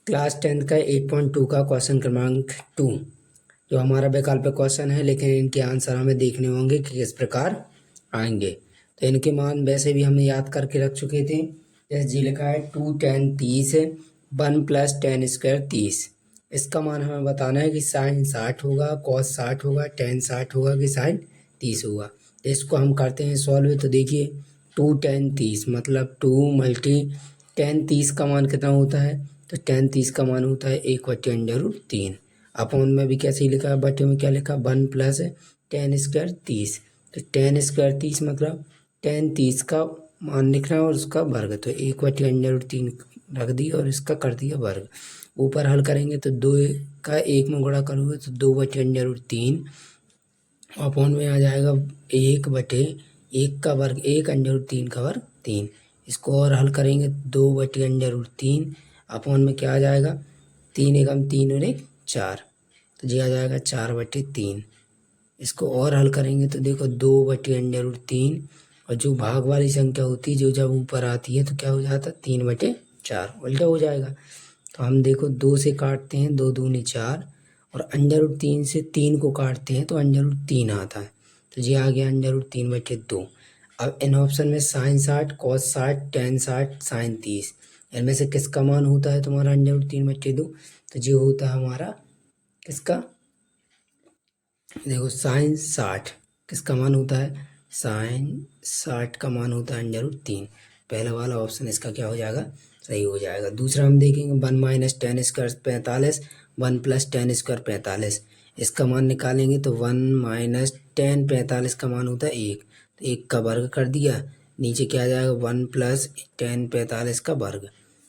Class 10 का 8.2 का question क्रमांक 2 जो हमारा वैकल्पिक क्वेश्चन है, लेकिन इनके आंसर हमें देखने होंगे कि किस प्रकार आएंगे। तो इनके मान वैसे भी हमने याद करके रख चुके थे। जैसे जी लिखा है 2 10 30 1 + 10 स्क्वायर 30। इसका मान हमें बताना है कि साइन 60 होगा, कॉस 60 होगा, टेन 60 होगा कि साइन 30 होगा। तो इसको हम करते हैं सॉल्व। तो देखिए 2 10 30 मतलब 2 × 10 30 का मान कितना होता है? तो 10 30 का मान होता है 1/√3। अपॉन में भी कैसे ही लिखा है, बटे में क्या लिखा, 1 + 10 स्क्वायर 30। तो 10 स्क्वायर 30 मतलब 10 30 का मान लिखना है और उसका वर्ग। तो 1/√3 रख दिया और इसका कर दिया वर्ग। ऊपर हल करेंगे तो 2 का 1 में गुणा करोगे तो 2/√3 अपॉन में आ जाएगा 1/1 का वर्ग, 1/√3 का वर्ग 3। इसको और हल करेंगे 2/√3 अपॉन में क्या आ जाएगा, 3 एकम 3 और 1 4। तो ये आ जाएगा 4/3। इसको और हल करेंगे तो देखो 2/√3 और जो भाग वाली संख्या होती है जो जब ऊपर आती है तो क्या हो जाता है, 3/4 उल्टा हो जाएगा। तो हम देखो 2 से काटते हैं, 2 दूनी 4 और √3 से 3 को काटते हैं तो √3 आता है। तो ये आ गया √3/2। अब इन ऑप्शन में साइन 60, कॉस 60, टेन 60, साइन 30, इनमें से किसका मान होता है तुम्हारा √3/2? तो ये होता है हमारा किसका, देखो साइन 60 किसका मान होता है, साइन 60 का मान होता है √3। पहला वाला ऑप्शन इसका क्या हो जाएगा, सही हो जाएगा। दूसरा हम देखेंगे 1 - 10 स्क्वायर 45, 1 + 10 स्क्वायर 45। इसका मान निकालेंगे तो 1 - 10 45 का मान होता है 1। तो 1 का वर्ग कर दिया, नीचे क्या आ जाएगा 1 + 10 45 का वर्ग।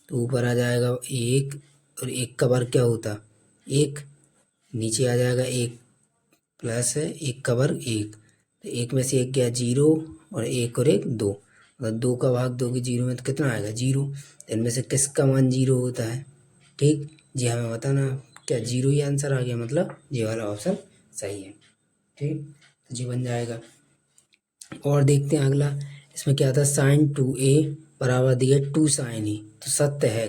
तो ऊपर आ जाएगा 1 और 1 का वर्ग क्या होता, 1। नीचे आ जाएगा 1 प्लस 1 का वर्ग 1। तो 1 में से 1 गया 0 और 1 और 1 2, मतलब 2 का भाग दोगे 0 में तो कितना आएगा 0। इनमें से किसका मान 0 होता है, ठीक जी हमें बताना। क्या 0 ही आंसर आ गया, मतलब ये वाला ऑप्शन सही है, ठीक। तो जी बन जाएगा। और देखते हैं अगला, इसमें क्या था, साइन 2a बराबर दिया 2 साइन ए। तो सत्य है,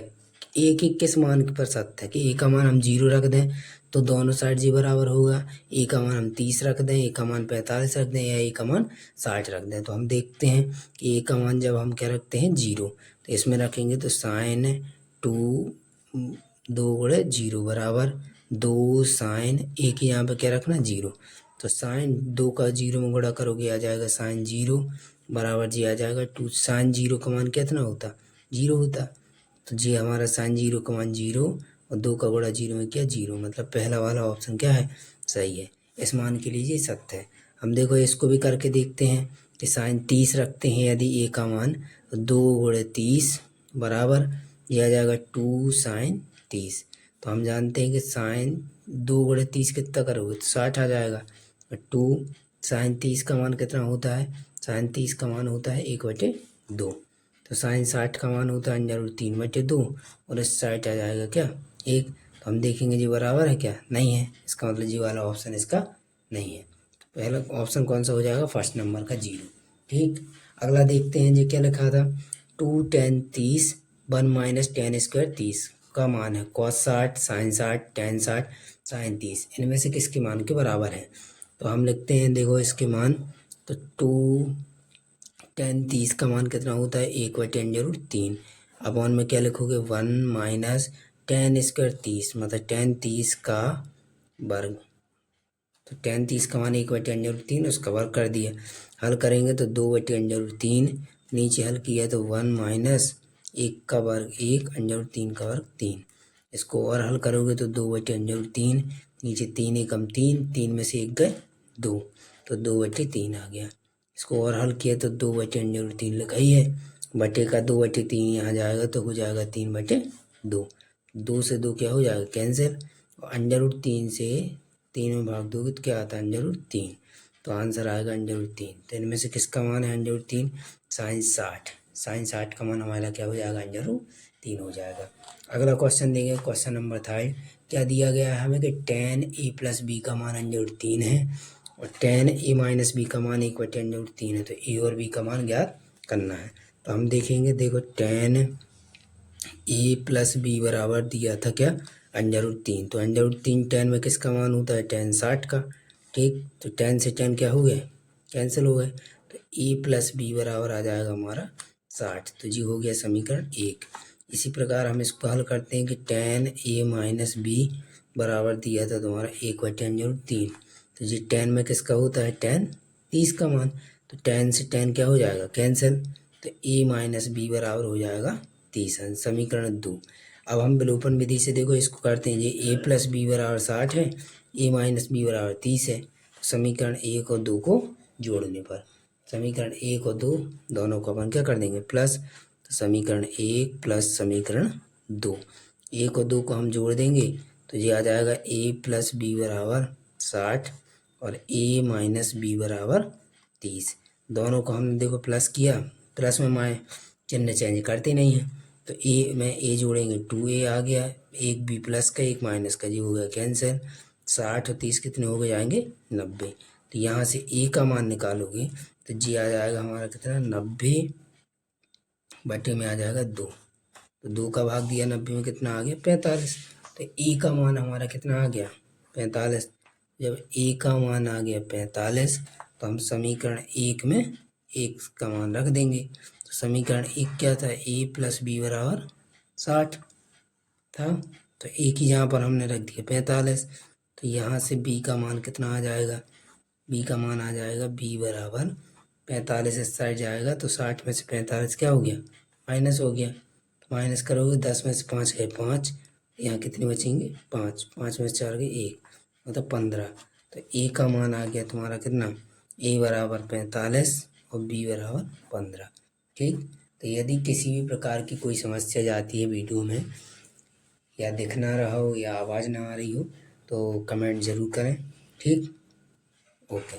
ए के किस मान पर सत्य है कि ए का मान हम 0 रख दें तो दोनों साइड जी बराबर होगा, ए का मान हम 30 रख दें, ए का मान 45 रख दें, या ए का मान 60 रख दें। तो हम देखते हैं कि ए का मान जब हम क्या रखते हैं 0, तो इसमें रखेंगे तो साइन 2 2 × 0 बराबर 2 साइन ए के यहाँ पे क्या रखना 0। तो साइन 2 का 0 में गुणा करोगे आ जाएगा साइन 0 बराबर जी आ जाएगा 2। साइन 0 का मान कितना होता, 0 होता। तो जी हमारा साइन 0 का मान 0 और 2 का गुणा 0 में क्या 0, मतलब पहला वाला ऑप्शन क्या है, सही है। इस मान के लिए ये सत्य है। हम देखो इसको भी करके देखते हैं कि साइन 30 रखते हैं यदि ए का मान, तो 2 × 30 बराबर यह आ जाएगा 2 साइन 30। तो हम जानते हैं कि साइन 2 × 30 कितना करोगे तो 60 आ जाएगा। 2 साइन 30 का मान कितना होता है, साइन 30 का मान होता है 1/2। तो साइन 60 का मान होता है √3/2 और इस साइड आ जाएगा क्या 1। तो हम देखेंगे जी बराबर है क्या, नहीं है, इसका मतलब जी वाला ऑप्शन इसका नहीं है। तो पहला ऑप्शन कौन सा हो जाएगा, फर्स्ट नंबर का 0, ठीक। अगला देखते हैं जी क्या लिखा था, 2 10 30 1 - 10 स्क्वायर 30 का मान है कॉस 60, साइन 60, टेन 60, साइन 30, इनमें से किसके मान के बराबर है। तो हम लिखते हैं देखो इसके मान, तो 2 10 30 का मान कितना होता है 1/3। अपॉन में क्या लिखोगे 1 - 10 स्क्वायर 30 मतलब 10 30 का वर्ग। तो 10 30 का मान 1/3, उसका वर्ग कर दिया। हल करेंगे तो 2/3, नीचे हल किया तो 1 - 1 का वर्ग 1, √3 का वर्ग 3। इसको और हल करोगे तो 2/3, नीचे 3 एकम 3, 3 में से 1 गए 2, तो 2/3 आ गया। इसको और हल किया तो 2/3 लिखा ही है, बटे का 2/3 यहाँ जाएगा तो हो जाएगा 3/2। 2 से 2 क्या हो जाएगा कैंसिल, और √3 से 3 में भाग दोगे तो क्या आता है √3। तो आंसर आएगा √3। तो इनमें से किसका मान है √3, साइन 60, साइन 60 का मान हमारा क्या हो जाएगा √3 हो जाएगा। अगला क्वेश्चन देंगे, क्वेश्चन नंबर 3। क्या दिया गया है हमें कि tan a + b का मान √3 है और tan a - b का मान 1/3 है। तो a और b का मान ज्ञात करना है। तो हम देखेंगे देखो tan ए प्लस बी बराबर दिया था क्या, √3। तो √3 10 में किसका मान होता है, 10 60 का। ठीक, तो 10 से 10 क्या हो गए, कैंसिल हो गए। तो ए प्लस बी बराबर आ जाएगा हमारा 60। तो जी हो गया समीकरण 1। इसी प्रकार हम इसको हल करते हैं कि 10 a माइनस बी बराबर दिया था तुम्हारा 1/10√3। तो जी 10 में किसका होता है, 10 30 का मान। तो 10 से 10 क्या हो जाएगा, कैंसिल। तो a माइनस बी बराबर हो जाएगा 30, समीकरण 2। अब हम विलोपन विधि से देखो इसको करते हैं। ये a प्लस बी बराबर 60 है, a माइनस बी बराबर 30 है। तो समीकरण 1 और 2 को जोड़ने पर समीकरण 1 और 2 दोनों को अपन क्या कर देंगे, प्लस। तो समीकरण 1 प्लस समीकरण 2, 1 और 2 को हम जोड़ देंगे तो ये आ जाएगा a प्लस बी बराबर 60 और a माइनस बी बराबर 30। दोनों को हमने देखो प्लस किया, प्लस में माए चिन्ह चेंज करते नहीं हैं। तो a में a जोड़ेंगे 2a आ गया, एक b प्लस का एक माइनस का, जी हो गया कैंसिल। 60 और 30 कितने हो गए जाएंगे, 90। तो यहाँ से a का मान निकालोगे तो जी आ जाएगा हमारा कितना, 90 बटे में आ जाएगा 2। तो 2 का भाग दिया 90 में कितना आ गया, 45। तो ए का मान हमारा कितना आ गया, 45। जब ए का मान आ गया 45 तो हम समीकरण 1 में 1 का मान रख देंगे। तो समीकरण 1 क्या था, a प्लस बी बराबर 60 था। तो ए की यहाँ पर हमने रख दिया 45। तो यहाँ से b का मान कितना आ जाएगा, b का मान आ जाएगा b बराबर 45 इस साइड जाएगा तो 60 में से 45 क्या हो गया, माइनस हो गया। तो माइनस करोगे 10 में से 5 गए 5, यहाँ कितने बचेंगे 5, 5 में से 4 गए 1, मतलब 15। तो ए का मान आ गया तुम्हारा कितना, ए बराबर 45 और बी बराबर 15। ठीक, तो यदि किसी भी प्रकार की कोई समस्या जाती है वीडियो में, या दिख ना रहा हो या आवाज़ ना आ रही हो तो कमेंट ज़रूर करें। ठीक, ओके।